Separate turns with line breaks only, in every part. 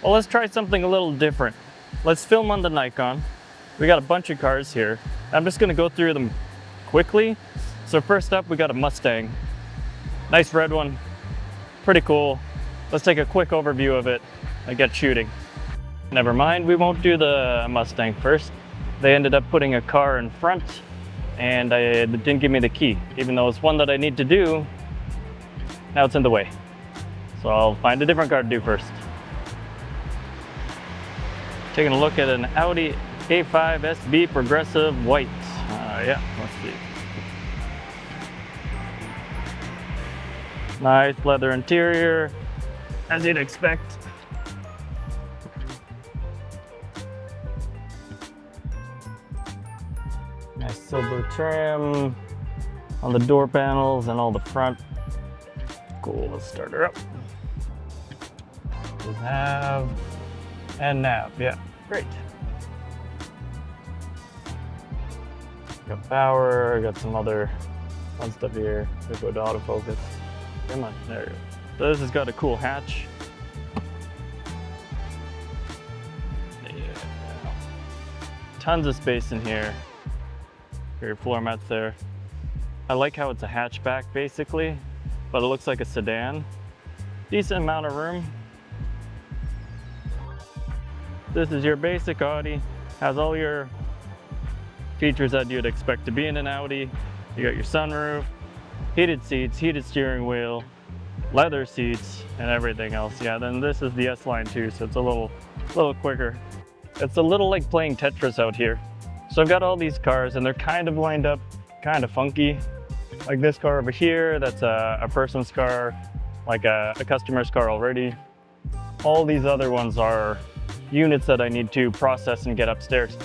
Well, let's try something a little different. Let's film on the Nikon. We got a bunch of cars here. I'm just gonna go through them quickly. So first up, we got a Mustang. Nice red one, pretty cool. Let's take a quick overview of it and get shooting. Never mind, we won't do the Mustang first. They ended up putting a car in front and they didn't give me the key. Even though it's one that I need to do, now it's in the way. So I'll find a different car to do first. Taking a look at an Audi Q5 SB Progressive White. Yeah, let's see. Nice leather interior, as you'd expect. Nice silver trim on the door panels and all the front. Cool, let's start her up. There's nav and nav, yeah, great. Got power, got some other fun stuff here. We'll go to autofocus. Come on, there you go. So this has got a cool hatch. Yeah. Tons of space in here. Got your floor mats there. I like how it's a hatchback basically, but it looks like a sedan. Decent amount of room. This is your basic Audi. Has all your features that you'd expect to be in an Audi. You got your sunroof, heated seats, heated steering wheel, leather seats, and everything else. Yeah, then this is the S-Line too, so it's a little quicker. It's a little like playing Tetris out here. So I've got all these cars and they're kind of lined up, kind of funky. Like this car over here, that's a person's car, like a customer's car already. All these other ones are units that I need to process and get upstairs.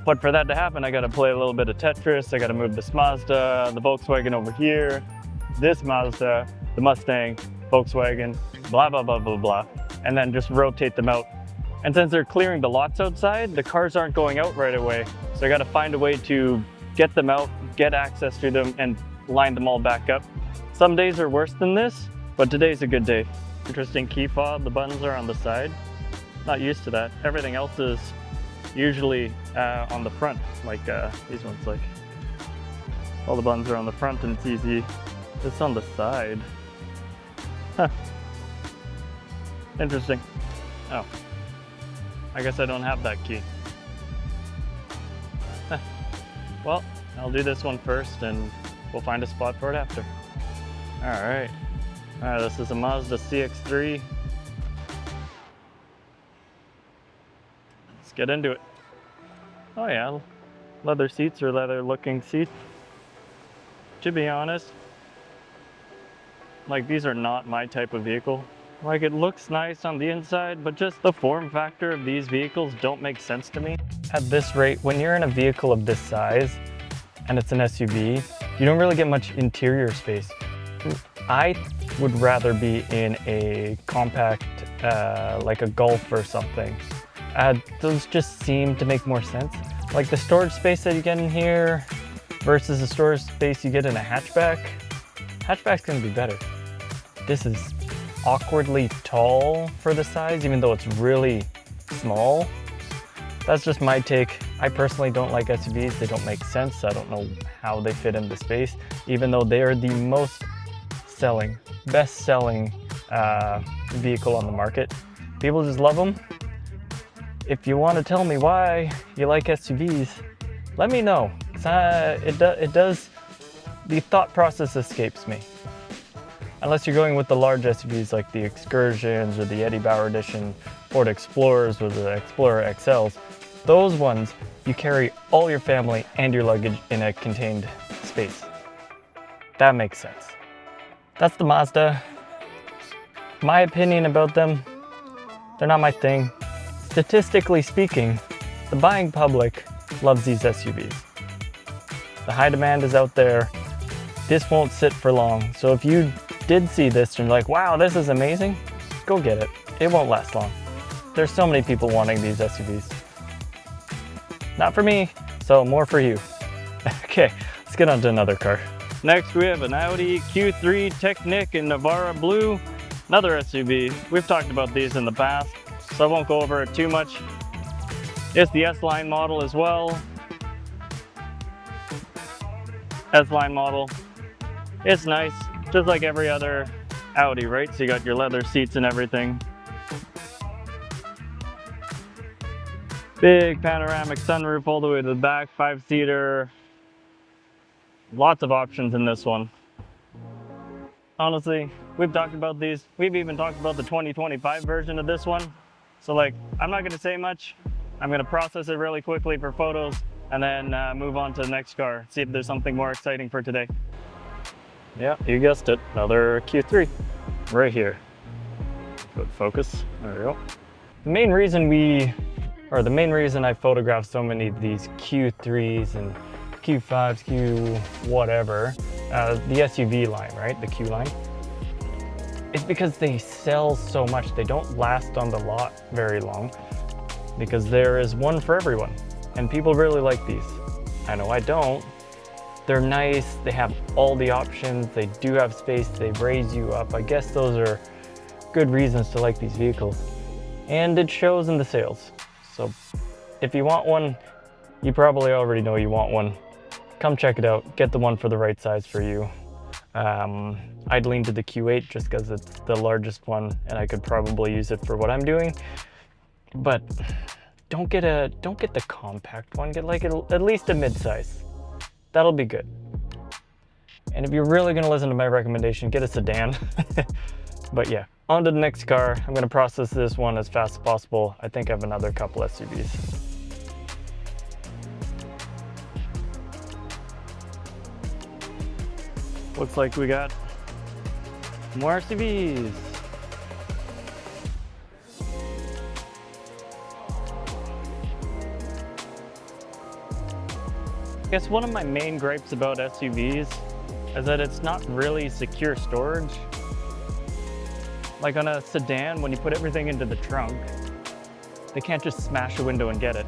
But for that to happen, I gotta play a little bit of Tetris. I gotta move this Mazda, the Volkswagen over here, this Mazda, the Mustang, Volkswagen, blah, blah, blah, blah, blah. And then just rotate them out. And since they're clearing the lots outside, the cars aren't going out right away. So I gotta find a way to get them out, get access to them, and line them all back up. Some days are worse than this, but today's a good day. Interesting key fob, the buttons are on the side. Not used to that. Everything else is usually on the front, like these ones, like all the buttons are on the front and it's easy. It's on the side. Huh. Interesting. Oh, I guess I don't have that key. Huh. Well, I'll do this one first and we'll find a spot for it after. All right, this is a Mazda CX-3. Let's get into it. Oh yeah, leather seats or leather looking seats. To be honest, like these are not my type of vehicle. Like it looks nice on the inside, but just the form factor of these vehicles don't make sense to me. At this rate, when you're in a vehicle of this size and it's an SUV, you don't really get much interior space. I would rather be in a compact, like a Golf or something. Those just seem to make more sense. Like the storage space that you get in here versus the storage space you get in a hatchback. Hatchback's gonna be better. This is awkwardly tall for the size, even though it's really small. That's just my take. I personally don't like SUVs. They don't make sense. I don't know how they fit into space, even though they are the best selling vehicle on the market. People just love them. If you want to tell me why you like SUVs, let me know. The thought process escapes me. Unless you're going with the large SUVs like the Excursions or the Eddie Bauer Edition, Ford Explorers or the Explorer XLs, those ones, you carry all your family and your luggage in a contained space. That makes sense. That's the Mazda. My opinion about them, they're not my thing. Statistically speaking, the buying public loves these SUVs. The high demand is out there. This won't sit for long. So if you did see this and you're like, wow, this is amazing, go get it. It won't last long. There's so many people wanting these SUVs. Not for me, so more for you. Okay, let's get on to another car. Next we have an Audi Q3 Technic in Navara Blue. Another SUV. We've talked about these in the past, so I won't go over it too much. It's the S-Line model as well. S-Line model. It's nice, just like every other Audi, right? So you got your leather seats and everything. Big panoramic sunroof all the way to the back, 5-seater. Lots of options in this one. Honestly, we've talked about these. We've even talked about the 2025 version of this one. So like, I'm not gonna say much. I'm gonna process it really quickly for photos and then move on to the next car. See if there's something more exciting for today. Yeah, you guessed it, another Q3 right here. Good focus, there we go. The main reason I photograph so many of these Q3s and Q5s, Q whatever, the SUV line, right? The Q line. It's because they sell so much. They don't last on the lot very long because there is one for everyone. And people really like these. I know I don't. They're nice. They have all the options. They do have space. They raise you up. I guess those are good reasons to like these vehicles. And it shows in the sales. So if you want one, you probably already know you want one. Come check it out. Get the one for the right size for you. I'd lean to the Q8 just because it's the largest one and I could probably use it for what I'm doing. But don't get the compact one. Get like at least a mid-size. That'll be good. And if you're really gonna listen to my recommendation, get a sedan. But yeah, on to the next car. I'm gonna process this one as fast as possible. I think I have another couple SUVs. Looks like we got more SUVs. I guess one of my main gripes about SUVs is that it's not really secure storage. Like on a sedan, when you put everything into the trunk, they can't just smash a window and get it.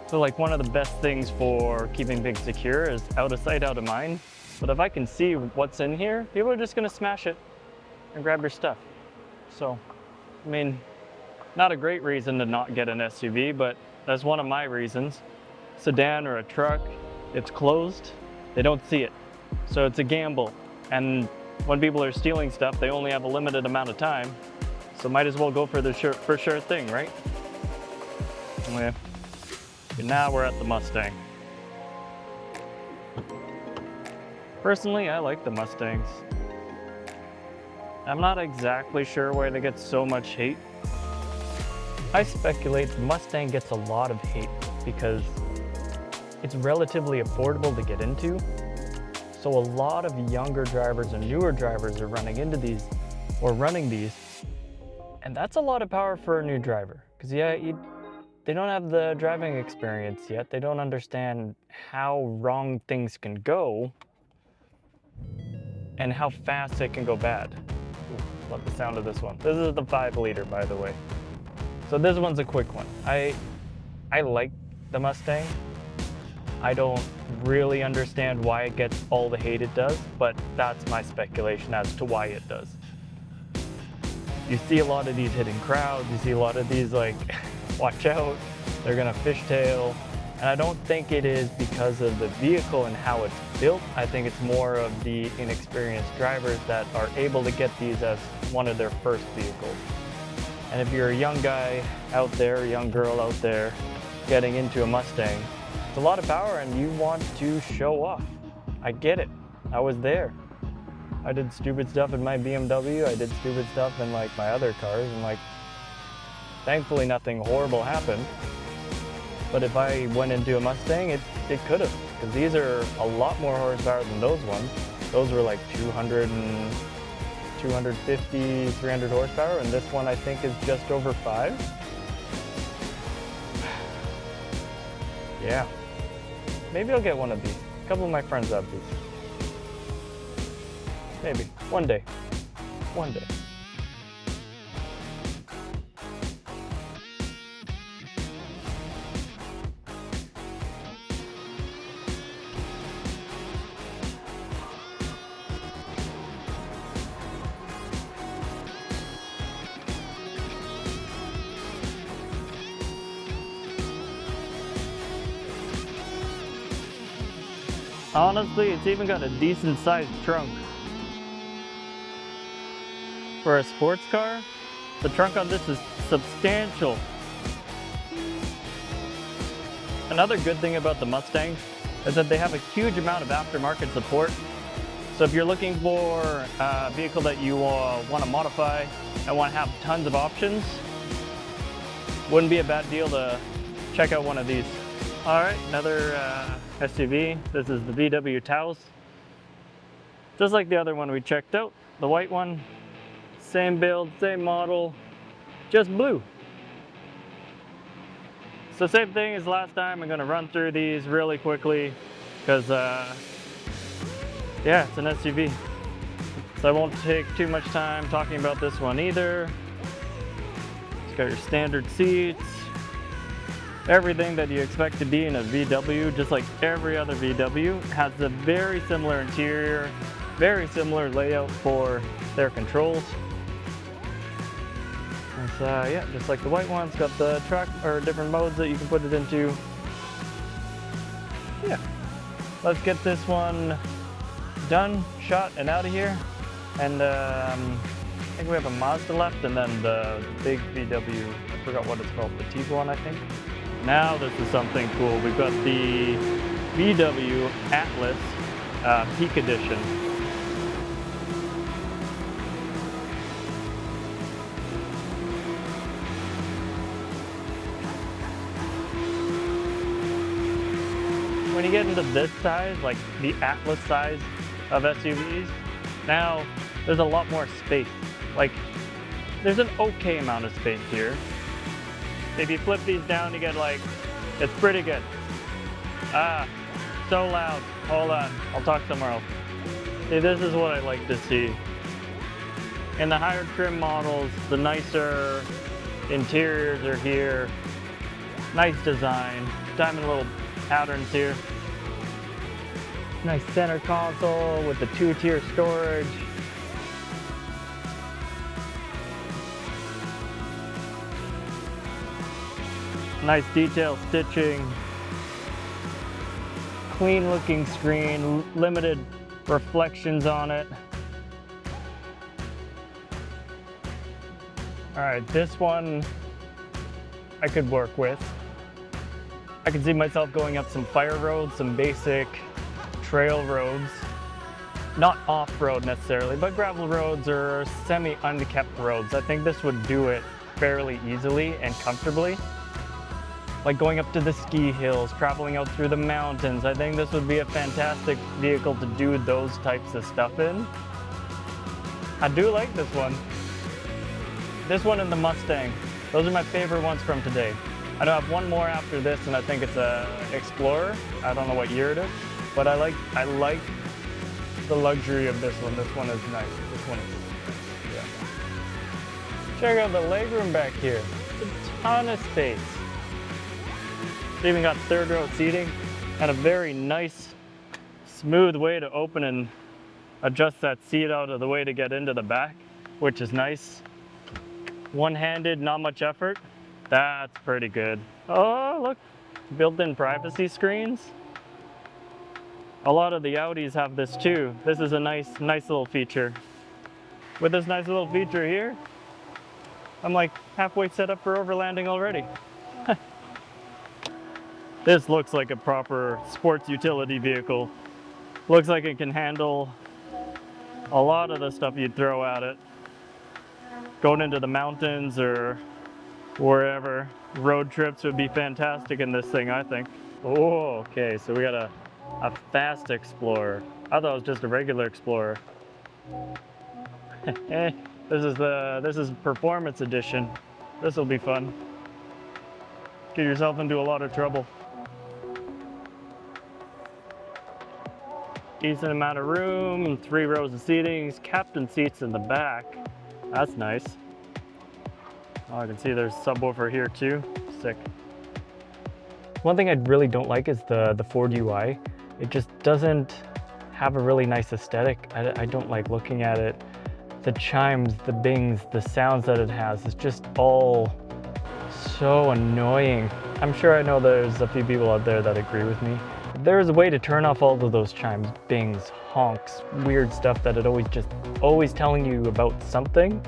So like one of the best things for keeping things secure is out of sight, out of mind. But if I can see what's in here, people are just gonna smash it and grab your stuff. So, I mean, not a great reason to not get an SUV, but that's one of my reasons. Sedan or a truck, it's closed, they don't see it. So it's a gamble. And when people are stealing stuff, they only have a limited amount of time. So might as well go for the for sure thing, right? Okay. Now we're at the Mustang. Personally, I like the Mustangs. I'm not exactly sure why they get so much hate. I speculate the Mustang gets a lot of hate because it's relatively affordable to get into. So a lot of younger drivers and newer drivers are running into these or running these. And that's a lot of power for a new driver. Because yeah, they don't have the driving experience yet. They don't understand how wrong things can go and how fast it can go bad. Ooh, love the sound of this one. This is the 5-liter, by the way. So this one's a quick one. I like the Mustang. I don't really understand why it gets all the hate it does, but that's my speculation as to why it does. You see a lot of these hitting crowds, you see a lot of these like, watch out, they're gonna fishtail. And I don't think it is because of the vehicle and how it's built. I think it's more of the inexperienced drivers that are able to get these as one of their first vehicles. And if you're a young guy out there, a young girl out there getting into a Mustang, it's a lot of power and you want to show off. I get it. I was there. I did stupid stuff in my BMW. I did stupid stuff in like my other cars and like, thankfully nothing horrible happened. But if I went into a Mustang, it could have, because these are a lot more horsepower than those ones. Those were like 250, 300 horsepower, and this one I think is just over 5. Yeah, maybe I'll get one of these. A couple of my friends have these. Maybe, one day. One day. Honestly, it's even got a decent sized trunk. For a sports car, the trunk on this is substantial. Another good thing about the Mustangs is that they have a huge amount of aftermarket support. So if you're looking for a vehicle that you want to modify and want to have tons of options, wouldn't be a bad deal to check out one of these. All right, another SUV. This is the VW Taos. Just like the other one we checked out, the white one, same build, same model, just blue. So same thing as last time. I'm gonna run through these really quickly because yeah, it's an SUV. So I won't take too much time talking about this one either. It's got your standard seats, everything that you expect to be in a VW, just like every other VW. Has a very similar interior, very similar layout for their controls. It's, yeah, just like the white one. It's got the truck or different modes that you can put it into. Yeah, let's get this one done, shot, and out of here. And I think we have a Mazda left, and then the big VW, I forgot what it's called, the T1, I think. Now this is something cool. We've got the VW Atlas Peak Edition. When you get into this size, like the Atlas size of SUVs, now there's a lot more space. Like, there's an okay amount of space here. If you flip these down, you get like, it's pretty good. Ah, so loud. Hold on, I'll talk somewhere else. See, this is what I like to see. In the higher trim models, the nicer interiors are here. Nice design, diamond little patterns here. Nice center console with the 2-tier storage. Nice detail stitching. Clean looking screen, limited reflections on it. All right, this one I could work with. I can see myself going up some fire roads, some basic trail roads. Not off-road necessarily, but gravel roads or semi-unkept roads. I think this would do it fairly easily and comfortably. Like going up to the ski hills, traveling out through the mountains. I think this would be a fantastic vehicle to do those types of stuff in. I do like this one. This one and the Mustang. Those are my favorite ones from today. I do have one more after this, and I think it's a Explorer. I don't know what year it is, but I like the luxury of this one. This one is nice. This one is nice. Yeah. Check out the legroom back here. It's a ton of space. It's even got third row seating and a very nice, smooth way to open and adjust that seat out of the way to get into the back, which is nice. One-handed, not much effort. That's pretty good. Oh, look, built-in privacy screens. A lot of the Audis have this too. This is a nice little feature. With this nice little feature here, I'm like halfway set up for overlanding already. This looks like a proper sports utility vehicle. Looks like it can handle a lot of the stuff you'd throw at it. Going into the mountains or wherever. Road trips would be fantastic in this thing, I think. Oh, okay, so we got a fast Explorer. I thought it was just a regular Explorer. This is Performance Edition. This will be fun. Get yourself into a lot of trouble. Decent amount of room, 3 rows of seatings, captain seats in the back. That's nice. Oh, I can see there's subwoofer here too. Sick. One thing I really don't like is the Ford UI. It just doesn't have a really nice aesthetic. I don't like looking at it. The chimes, the bings, the sounds that it has, it's just all so annoying. I'm sure I know there's a few people out there that agree with me. there's a way to turn off all of those chimes, bings, honks, weird stuff that it always telling you about something,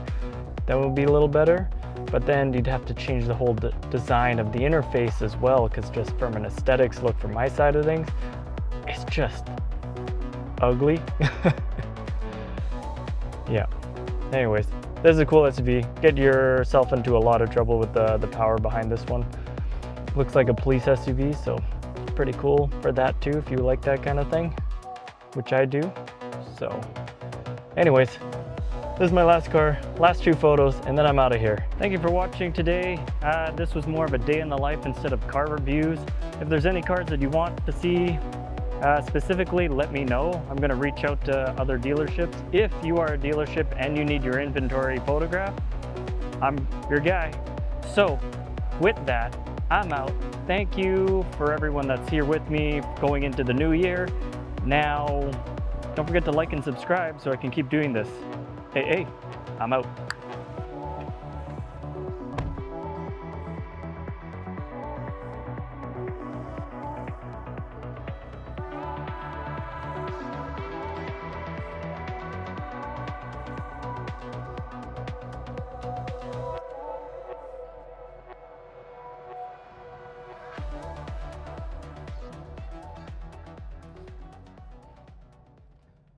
that would be a little better. But then you'd have to change the whole design of the interface as well, because just from an aesthetics look from my side of things, it's just ugly. Yeah. Anyways, this is a cool SUV. Get yourself into a lot of trouble with the power behind this one. Looks like a police SUV, so pretty cool for that too, if you like that kind of thing, which I do. So anyways, this is my last car, last 2 photos, and then I'm out of here. Thank you for watching today. This was more of a day in the life instead of car reviews. If there's any cars that you want to see specifically, let me know. I'm gonna reach out to other dealerships. If you are a dealership and you need your inventory photograph, I'm your guy. So with that, I'm out. Thank you for everyone that's here with me going into the new year. Now, don't forget to like and subscribe so I can keep doing this. Hey, I'm out.